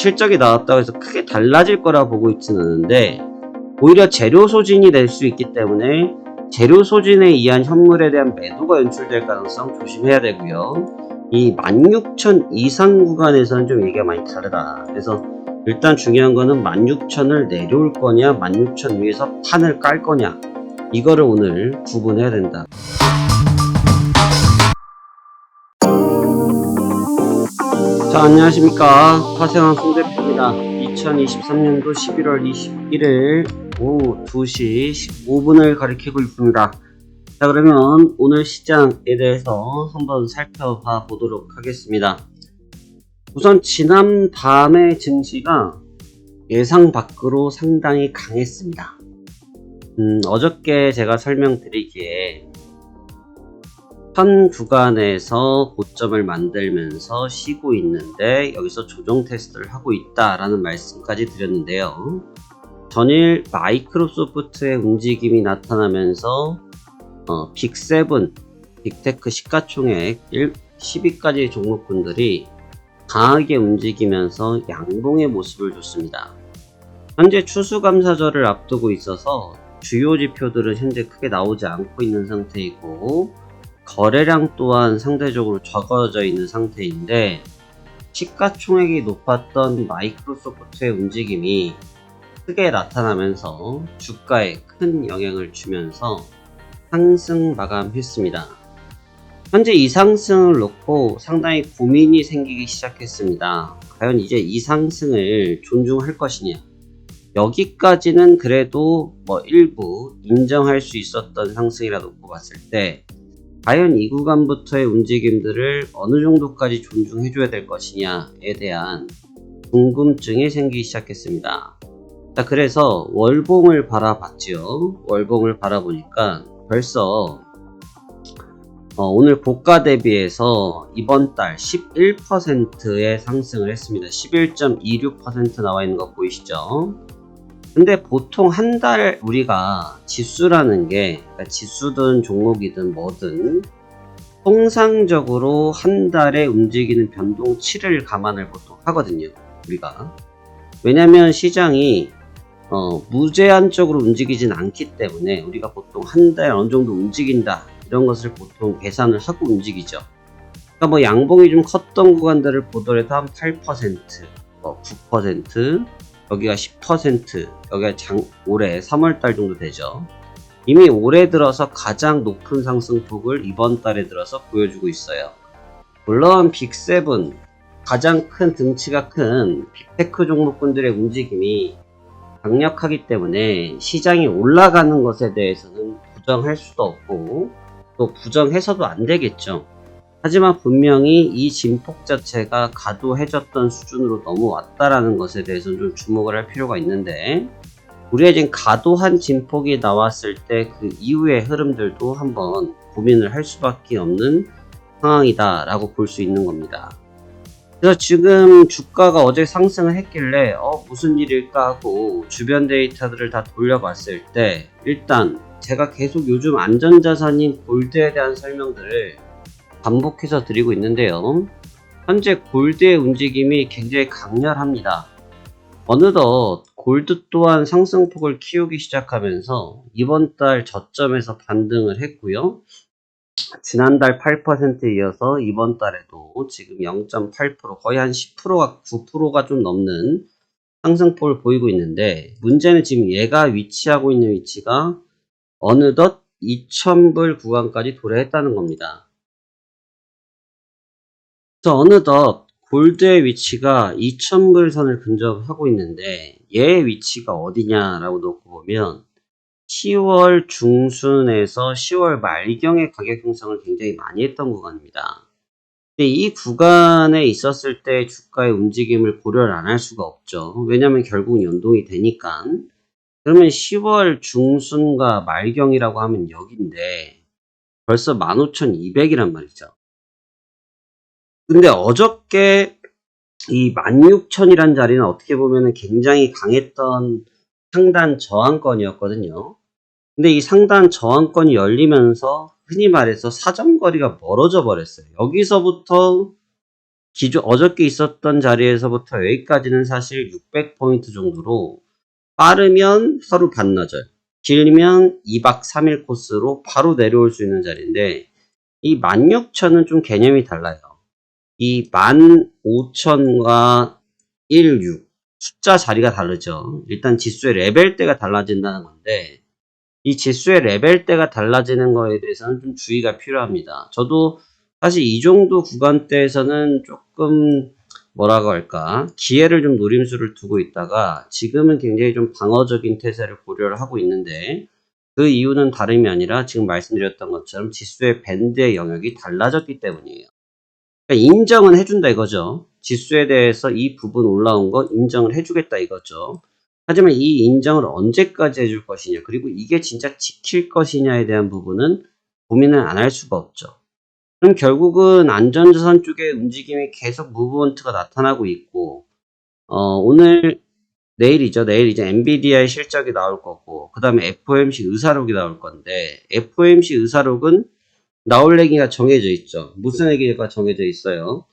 실적이 나왔다고 해서 크게 달라질 거라 보고 있지는 않은데, 오히려 재료 소진이 될 수 있기 때문에 재료 소진에 의한 현물에 대한 매도가 연출될 가능성 조심해야 되고요. 이 16,000 이상 구간에서는 좀 얘기가 많이 다르다. 그래서 일단 중요한 거는 16,000을 내려올 거냐, 16,000 위에서 판을 깔 거냐, 이거를 오늘 구분해야 된다. 자, 안녕하십니까. 화생왕 송대표입니다. 2023년도 11월 21일 오후 2시 15분을 가리키고 있습니다. 자, 그러면 오늘 시장에 대해서 한번 살펴봐 보도록 하겠습니다. 우선 지난 밤의 증시가 예상 밖으로 상당히 강했습니다. 어저께 제가 설명드리기에 현 구간에서 고점을 만들면서 쉬고 있는데 여기서 조정 테스트를 하고 있다라는 말씀까지 드렸는데요. 전일 마이크로소프트의 움직임이 나타나면서 빅7, 빅테크 시가총액 10위까지 종목군들이 강하게 움직이면서 양봉의 모습을 줬습니다. 현재 추수감사절을 앞두고 있어서 주요 지표들은 현재 크게 나오지 않고 있는 상태이고, 거래량 또한 상대적으로 적어져 있는 상태인데, 시가총액이 높았던 마이크로소프트의 움직임이 크게 나타나면서 주가에 큰 영향을 주면서 상승 마감했습니다. 현재 이 상승을 놓고 상당히 고민이 생기기 시작했습니다. 과연 이제 이 상승을 존중할 것이냐, 여기까지는 그래도 일부 인정할 수 있었던 상승이라 놓고 봤을 때 과연 이 구간부터의 움직임들을 어느 정도까지 존중해줘야 될 것이냐에 대한 궁금증이 생기기 시작했습니다. 자, 그래서 월봉을 바라봤죠. 월봉을 바라보니까 벌써 오늘 보가 대비해서 이번 달 11%의 상승을 했습니다. 11.26% 나와 있는 거 보이시죠? 근데 보통 한 달 우리가 지수라는 게, 그러니까 지수든 종목이든 뭐든 통상적으로 한 달에 움직이는 변동치를 감안을 보통 하거든요, 우리가. 왜냐면 시장이 무제한적으로 움직이진 않기 때문에 우리가 보통 한 달 어느 정도 움직인다, 이런 것을 보통 계산을 하고 움직이죠. 그러니까 양봉이 좀 컸던 구간들을 보더라도 한 8%, 9%, 여기가 10%, 여기가 올해 3월달 정도 되죠. 이미 올해 들어서 가장 높은 상승폭을 이번 달에 들어서 보여주고 있어요. 물론 빅7, 가장 큰 등치가 큰 빅테크 종목군들의 움직임이 강력하기 때문에 시장이 올라가는 것에 대해서는 부정할 수도 없고 또 부정해서도 안 되겠죠. 하지만 분명히 이 진폭 자체가 과도해졌던 수준으로 넘어왔다라는 것에 대해서는 좀 주목을 할 필요가 있는데, 우리가 지금 과도한 진폭이 나왔을 때 그 이후의 흐름들도 한번 고민을 할 수밖에 없는 상황이다 라고 볼 수 있는 겁니다. 그래서 지금 주가가 어제 상승을 했길래 무슨 일일까 하고 주변 데이터들을 다 돌려봤을 때, 일단 제가 계속 요즘 안전자산인 골드에 대한 설명들을 반복해서 드리고 있는데요. 현재 골드의 움직임이 굉장히 강렬합니다. 어느덧 골드 또한 상승폭을 키우기 시작하면서 이번 달 저점에서 반등을 했고요. 지난달 8%에 이어서 이번 달에도 지금 0.8%, 거의 한 10%가 9%가 좀 넘는 상승폭을 보이고 있는데, 문제는 지금 얘가 위치하고 있는 위치가 어느덧 2,000불 구간까지 도래했다는 겁니다. 그래서 어느덧 골드의 위치가 2,000불 선을 근접하고 있는데, 얘의 위치가 어디냐라고 놓고 보면 10월 중순에서 10월 말경의 가격 형성을 굉장히 많이 했던 구간입니다. 근데 이 구간에 있었을 때 주가의 움직임을 고려를 안 할 수가 없죠. 왜냐면 결국 연동이 되니까. 그러면 10월 중순과 말경이라고 하면 여기인데 벌써 15,200이란 말이죠. 근데 어저께 이 16,000이란 자리는 어떻게 보면 굉장히 강했던 상단 저항권이었거든요. 근데 이 상단 저항권이 열리면서 흔히 말해서 사정거리가 멀어져 버렸어요. 여기서부터 어저께 있었던 자리에서부터 여기까지는 사실 600포인트 정도로 빠르면 하루 반나절, 길면 2박 3일 코스로 바로 내려올 수 있는 자리인데 이 16,000은 좀 개념이 달라요. 이 15,000과 16 숫자 자리가 다르죠. 일단 지수의 레벨대가 달라진다는 건데 이 지수의 레벨대가 달라지는 거에 대해서는 좀 주의가 필요합니다. 저도 사실 이 정도 구간대에서는 조금 뭐라고 할까 기회를 좀 노림수를 두고 있다가 지금은 굉장히 좀 방어적인 태세를 고려를 하고 있는데 그 이유는 다름이 아니라 지금 말씀드렸던 것처럼 지수의 밴드의 영역이 달라졌기 때문이에요. 그러니까 인정은 해준다 이거죠. 지수에 대해서 이 부분 올라온 거 인정을 해주겠다 이거죠. 하지만 이 인정을 언제까지 해줄 것이냐 그리고 이게 진짜 지킬 것이냐에 대한 부분은 고민을 안 할 수가 없죠. 그럼 결국은 안전자산 쪽의 움직임이 계속 무브먼트가 나타나고 있고 오늘 내일이죠. 내일 이제 엔비디아의 실적이 나올 거고 그 다음에 FOMC 의사록이 나올 건데 FOMC 의사록은 나올 얘기가 정해져 있죠. 무슨 얘기가 정해져 있어요.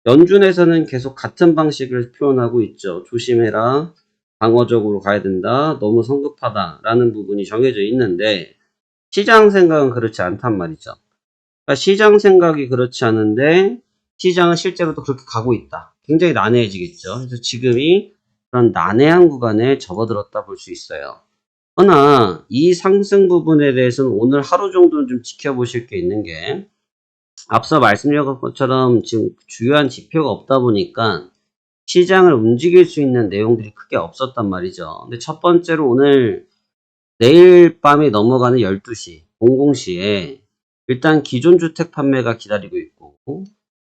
연준에서는 계속 같은 방식을 표현하고 있죠. 조심해라. 방어적으로 가야 된다. 너무 성급하다. 라는 부분이 정해져 있는데 시장 생각은 그렇지 않단 말이죠. 그러니까 시장 생각이 그렇지 않은데 시장은 실제로도 그렇게 가고 있다. 굉장히 난해해지겠죠. 그래서 지금이 그런 난해한 구간에 접어들었다 볼 수 있어요. 그러나 이 상승 부분에 대해서는 오늘 하루 정도는 좀 지켜보실 게 있는 게 앞서 말씀드린 것처럼 지금 주요한 지표가 없다 보니까 시장을 움직일 수 있는 내용들이 크게 없었단 말이죠. 근데 첫 번째로 오늘 내일 밤에 넘어가는 12시 00시에 일단 기존 주택 판매가 기다리고 있고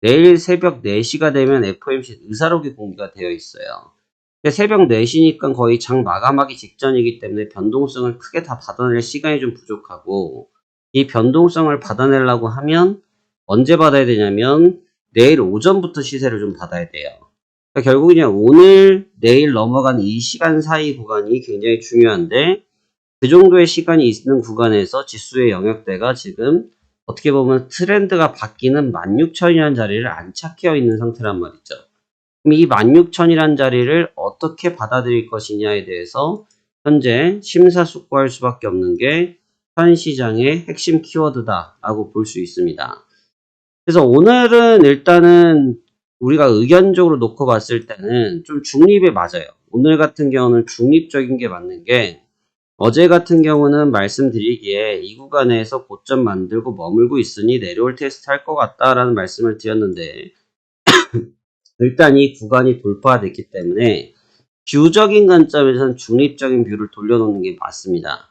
내일 새벽 4시가 되면 FOMC 의사록이 공개가 되어 있어요. 근데 새벽 4시니까 거의 장 마감하기 직전이기 때문에 변동성을 크게 다 받아낼 시간이 좀 부족하고 이 변동성을 받아내려고 하면 언제 받아야 되냐면 내일 오전부터 시세를 좀 받아야 돼요. 그러니까 결국은 오늘 내일 넘어간 이 시간 사이 구간이 굉장히 중요한데 그 정도의 시간이 있는 구간에서 지수의 영역대가 지금 어떻게 보면 트렌드가 바뀌는 16,000이라는 자리를 안착해 있는 상태란 말이죠. 그럼 이 16,000이라는 자리를 어떻게 받아들일 것이냐에 대해서 현재 심사숙고할 수밖에 없는 게 현 시장의 핵심 키워드다라고 볼 수 있습니다. 그래서 오늘은 일단은 우리가 의견적으로 놓고 봤을 때는 좀 중립에 맞아요. 오늘 같은 경우는 중립적인 게 맞는 게 어제 같은 경우는 말씀드리기에 이 구간에서 고점 만들고 머물고 있으니 내려올 테스트 할 것 같다라는 말씀을 드렸는데 일단 이 구간이 돌파됐기 때문에 뷰적인 관점에서는 중립적인 뷰를 돌려놓는 게 맞습니다.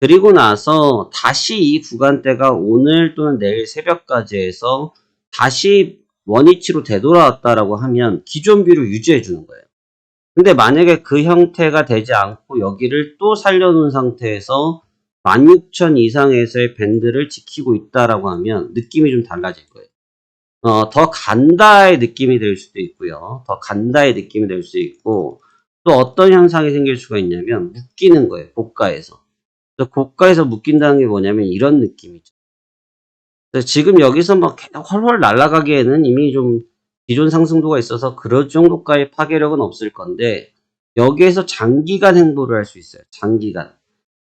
그리고 나서 다시 이 구간대가 오늘 또는 내일 새벽까지 해서 다시 원위치로 되돌아왔다라고 하면 기존 뷰를 유지해 주는 거예요. 근데 만약에 그 형태가 되지 않고 여기를 또 살려놓은 상태에서 16,000 이상에서의 밴드를 지키고 있다라고 하면 느낌이 좀 달라질 거예요. 더 간다의 느낌이 될 수도 있고요. 더 간다의 느낌이 될 수 있고 또 어떤 현상이 생길 수가 있냐면 묶이는 거예요. 고가에서. 고가에서 묶인다는 게 뭐냐면 이런 느낌이죠. 지금 여기서 막 훨훨 날아가기에는 이미 좀 기존 상승도가 있어서 그럴 정도까지 파괴력은 없을 건데 여기에서 장기간 행보를 할 수 있어요. 장기간.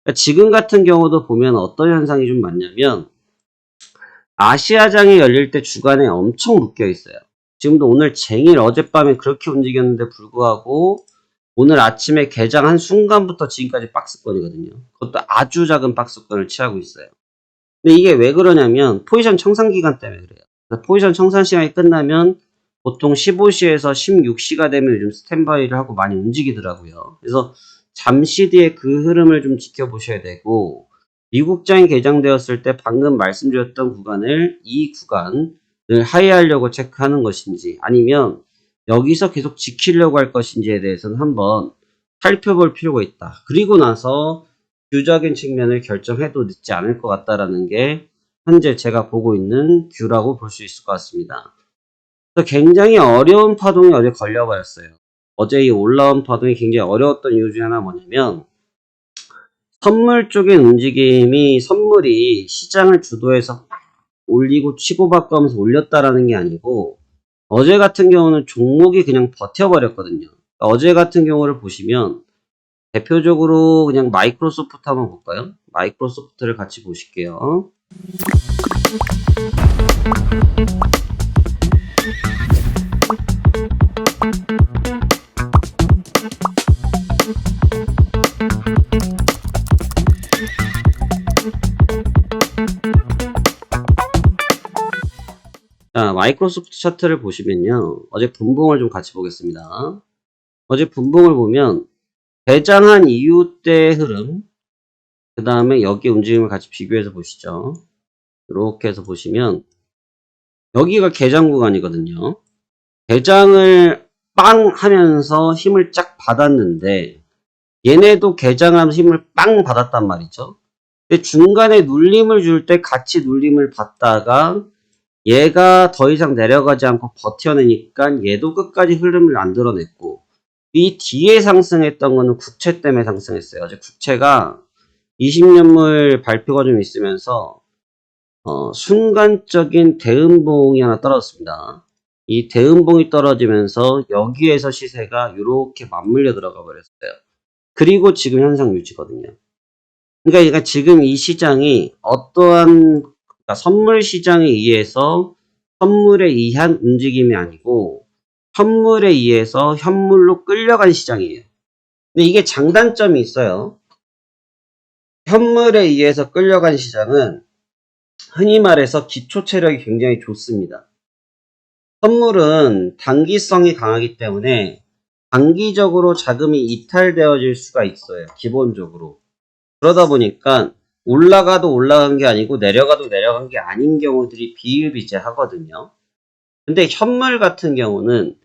그러니까 지금 같은 경우도 보면 어떤 현상이 좀 많냐면 아시아장이 열릴 때 주간에 엄청 묶여 있어요. 지금도 오늘 쟁일 어젯밤에 그렇게 움직였는데 불구하고 오늘 아침에 개장한 순간부터 지금까지 박스권이거든요. 그것도 아주 작은 박스권을 취하고 있어요. 근데 이게 왜 그러냐면 포지션 청산 기간 때문에 그래요. 포지션 청산 시간이 끝나면 보통 15시에서 16시가 되면 요즘 스탠바이를 하고 많이 움직이더라고요. 그래서 잠시 뒤에 그 흐름을 좀 지켜보셔야 되고 미국장이 개장되었을 때 방금 말씀드렸던 구간을 이 구간을 하회하려고 체크하는 것인지 아니면 여기서 계속 지키려고 할 것인지에 대해서는 한번 살펴볼 필요가 있다. 그리고 나서 뷰적인 측면을 결정해도 늦지 않을 것 같다라는 게 현재 제가 보고 있는 뷰라고 볼 수 있을 것 같습니다. 그래서 굉장히 어려운 파동이 어제 걸려버렸어요. 어제 이 올라온 파동이 굉장히 어려웠던 이유 중에 하나 뭐냐면 선물 쪽의 움직임이 선물이 시장을 주도해서 올리고 치고받고 하면서 올렸다라는 게 아니고 어제 같은 경우는 종목이 그냥 버텨버렸거든요. 어제 같은 경우를 보시면 대표적으로 그냥 마이크로소프트 한번 볼까요? 마이크로소프트를 같이 보실게요. 자, 마이크로소프트 차트를 보시면요. 어제 분봉을 좀 같이 보겠습니다. 어제 분봉을 보면 대장한 이후 때의 흐름, 그 다음에 여기 움직임을 같이 비교해서 보시죠. 이렇게 해서 보시면 여기가 개장 구간이거든요. 개장을 빵 하면서 힘을 쫙 받았는데 얘네도 개장하면서 힘을 빵 받았단 말이죠. 근데 중간에 눌림을 줄 때 같이 눌림을 받다가 얘가 더 이상 내려가지 않고 버텨내니까 얘도 끝까지 흐름을 안 드러냈고, 이 뒤에 상승했던 거는 국채 때문에 상승했어요. 어제 국채가 20년물 발표가 좀 있으면서 순간적인 대음봉이 하나 떨어졌습니다. 이 대음봉이 떨어지면서 여기에서 시세가 이렇게 맞물려 들어가 버렸어요. 그리고 지금 현상 유지거든요. 그러니까 지금 이 시장이 어떠한 선물 시장에 의해서 선물에 의한 움직임이 아니고 현물에 의해서 현물로 끌려간 시장이에요. 근데 이게 장단점이 있어요. 현물에 의해서 끌려간 시장은 흔히 말해서 기초 체력이 굉장히 좋습니다. 선물은 단기성이 강하기 때문에 단기적으로 자금이 이탈되어질 수가 있어요. 기본적으로. 그러다 보니까 올라가도 올라간 게 아니고 내려가도 내려간 게 아닌 경우들이 비일비재하거든요. 근데 현물 같은 경우는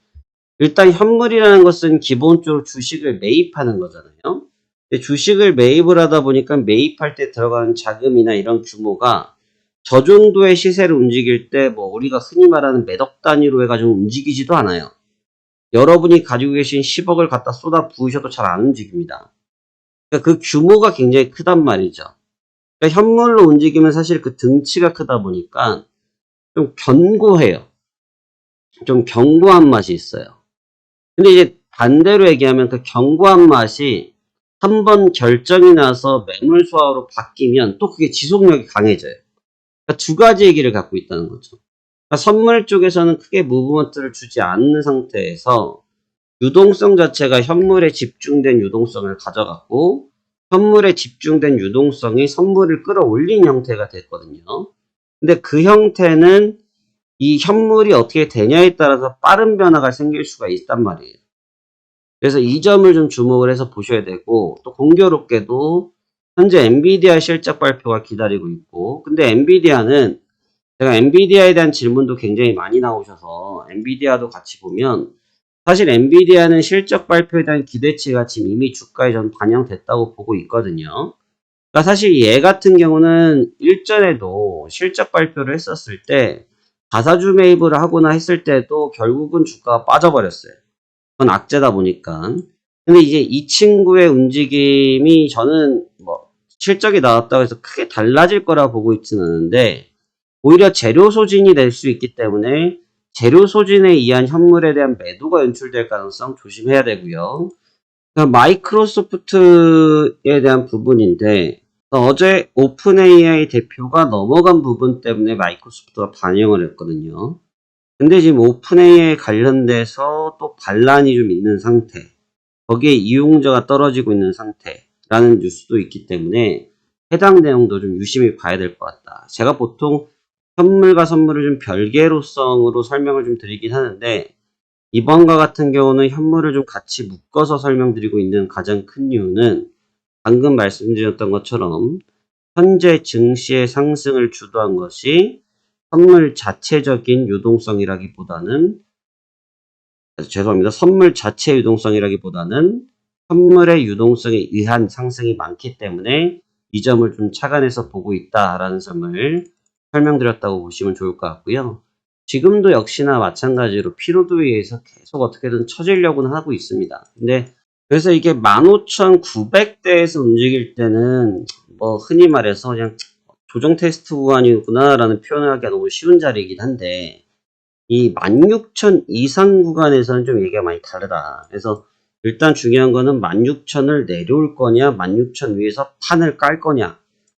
일단 현물이라는 것은 기본적으로 주식을 매입하는 거잖아요. 근데 주식을 매입을 하다 보니까 매입할 때 들어가는 자금이나 이런 규모가 저 정도의 시세를 움직일 때 뭐 우리가 흔히 말하는 매덕 단위로 해가지고 움직이지도 않아요. 여러분이 가지고 계신 10억을 갖다 쏟아 부으셔도 잘 안 움직입니다. 그러니까 그 규모가 굉장히 크단 말이죠. 그러니까 현물로 움직이면 사실 그 등치가 크다 보니까 좀 견고해요. 좀 견고한 맛이 있어요. 근데 이제 반대로 얘기하면 그 견고한 맛이 한번 결정이 나서 매물 수화로 바뀌면 또 그게 지속력이 강해져요. 그러니까 두 가지 얘기를 갖고 있다는 거죠. 그러니까 선물 쪽에서는 크게 무브먼트를 주지 않는 상태에서 유동성 자체가 현물에 집중된 유동성을 가져갔고 현물에 집중된 유동성이 선물을 끌어올린 형태가 됐거든요. 근데 그 형태는 이 현물이 어떻게 되냐에 따라서 빠른 변화가 생길 수가 있단 말이에요. 그래서 이 점을 좀 주목을 해서 보셔야 되고, 또 공교롭게도 현재 엔비디아 실적 발표가 기다리고 있고, 근데 엔비디아는 제가 엔비디아에 대한 질문도 굉장히 많이 나오셔서 엔비디아도 같이 보면 사실 엔비디아는 실적 발표에 대한 기대치가 지금 이미 주가에 전 반영됐다고 보고 있거든요. 그러니까 사실 얘 같은 경우는 일전에도 실적 발표를 했었을 때 자사주 매입을 하거나 했을 때도 결국은 주가가 빠져버렸어요. 그건 악재다 보니까. 근데 이제 이 친구의 움직임이 저는 뭐 실적이 나왔다고 해서 크게 달라질 거라 보고 있지는 않은데 오히려 재료 소진이 될 수 있기 때문에 재료 소진에 의한 현물에 대한 매도가 연출될 가능성 조심해야 되고요. 마이크로소프트에 대한 부분인데 어제 오픈 AI 대표가 넘어간 부분 때문에 마이크로소프트가 반영을 했거든요. 근데 지금 오픈 AI 관련돼서 또 반란이 좀 있는 상태, 거기에 이용자가 떨어지고 있는 상태라는 뉴스도 있기 때문에 해당 내용도 좀 유심히 봐야 될 것 같다. 제가 보통 현물과 선물을 좀 별개로성으로 설명을 좀 드리긴 하는데 이번과 같은 경우는 현물을 좀 같이 묶어서 설명드리고 있는 가장 큰 이유는 방금 말씀드렸던 것처럼 현재 증시의 상승을 주도한 것이 선물 자체적인 유동성이라기보다는 선물 자체 유동성이라기보다는 선물의 유동성에 의한 상승이 많기 때문에 이 점을 좀 착안해서 보고 있다라는 점을 설명드렸다고 보시면 좋을 것 같고요. 지금도 역시나 마찬가지로 피로도에 의해서 계속 어떻게든 처지려고는 하고 있습니다. 근데 그래서 이게 15,900대에서 움직일 때는 뭐 흔히 말해서 그냥 조정 테스트 구간이구나 라는 표현을 하기가 너무 쉬운 자리이긴 한데 이 16,000 이상 구간에서는 좀 얘기가 많이 다르다. 그래서 일단 중요한 거는 16,000을 내려올 거냐, 16,000 위에서 판을 깔 거냐.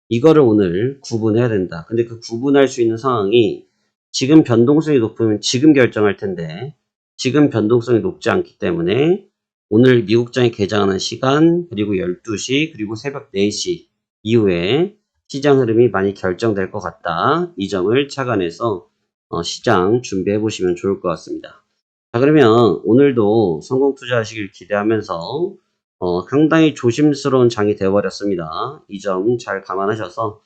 이거를 오늘 구분해야 된다. 근데 그 구분할 수 있는 상황이 지금 변동성이 높으면 지금 결정할 텐데 지금 변동성이 높지 않기 때문에 오늘 미국장이 개장하는 시간, 그리고 12시, 그리고 새벽 4시 이후에 시장 흐름이 많이 결정될 것 같다. 이 점을 착안해서 시장 준비해 보시면 좋을 것 같습니다. 자, 그러면 오늘도 성공 투자하시길 기대하면서 상당히 조심스러운 장이 되어버렸습니다. 이 점 잘 감안하셔서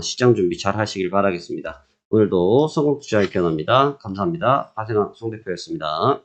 시장 준비 잘 하시길 바라겠습니다. 오늘도 성공 투자를 기원합니다. 감사합니다. 하세남 송 대표였습니다.